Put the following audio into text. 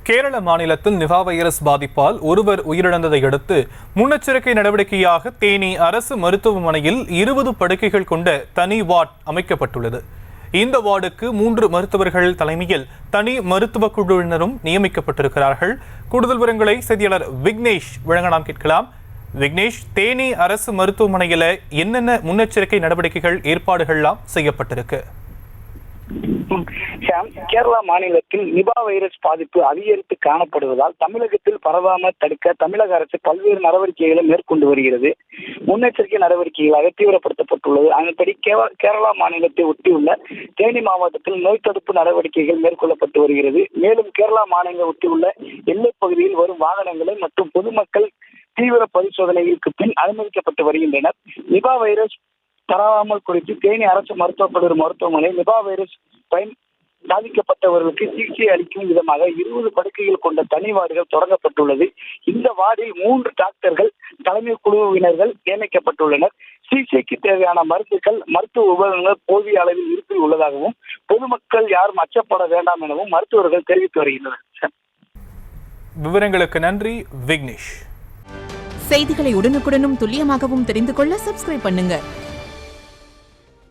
கேரள மாநிலத்தில் Nipah virus பாதிப்பால் ஒருவர் உயிரிழந்ததை அடுத்து முன்னெச்சரிக்கை நடவடிக்கையாக தேனி அரசு மருத்துவமனையில் 20 படுக்கைகள் கொண்ட தனி வார்டு அமைக்கப்பட்டுள்ளது. இந்த வார்டுக்கு 3 மருத்துவர்கள் தலைமையில் தனி மருத்துவ குழுவினரும் நியமிக்கப்பட்டிருக்கிறார்கள். கூடுதல் விவரங்களை செய்தியாளர் விக்னேஷ் வழங்க நாம் கேட்கலாம். விக்னேஷ், தேனி அரசு மருத்துவமனையில் என்னென்ன முன்னெச்சரிக்கை நடவடிக்கைகள் ஏற்பாடுகள்லாம் செய்யப்பட்டிருக்கு? கேரளா மாநிலத்தில் நிபா வைரஸ் பாதிப்பு அதிகரித்து காணப்படுவதால் தமிழகத்தில் பரவாமல் தடுக்க தமிழக அரசு பல்வேறு நடவடிக்கைகளை மேற்கொண்டு வருகிறது. முன்னெச்சரிக்கை நடவடிக்கைகளாக தீவிரப்படுத்தப்பட்டுள்ளது. அதன்படி கேரளா மாநிலத்தை ஒட்டியுள்ள தேனி மாவட்டத்தில் நோய் தடுப்பு நடவடிக்கைகள் மேற்கொள்ளப்பட்டு வருகிறது. மேலும் கேரளா மாநிலம் ஒட்டியுள்ள எல்லைப் பகுதியில் வரும் வாகனங்களை மற்றும் பொதுமக்கள் தீவிர பரிசோதனைகளுக்கு பின் அனுமதிக்கப்பட்டு வருகின்றனர். நிபா வைரஸ் பரவாமல் குறித்து தேனி அரசு மருத்துவமனை நிபா வைரஸ் பாதிக்கப்பட்டவர்களுக்கு சிகிச்சை அளிக்கும் விதமாக 20 படுக்கைகள் கொண்ட தனி வார்டுகள் தொடங்கப்பட்டுள்ளது. இந்த வார்டில் 3 டாக்டர்கள் தலைமை குழுவினர்கள் நியமிக்கப்பட்டுள்ளனர். சிகிச்சைக்கு தேவையான மருந்துகள், மருத்துவ உபகரணங்கள் போதிய அளவில் இருப்பில் உள்ளதாகவும் பொதுமக்கள் யாரும் அச்சப்பட வேண்டாம் எனவும் மருத்துவர்கள் தெரிவித்து வருகின்றனர். விவரங்களுக்கு நன்றி விக்னேஷ். செய்திகளை உடனுக்குடனும் துல்லியமாகவும் தெரிந்து கொள்ள சப்ஸ்கிரைப் பண்ணுங்க.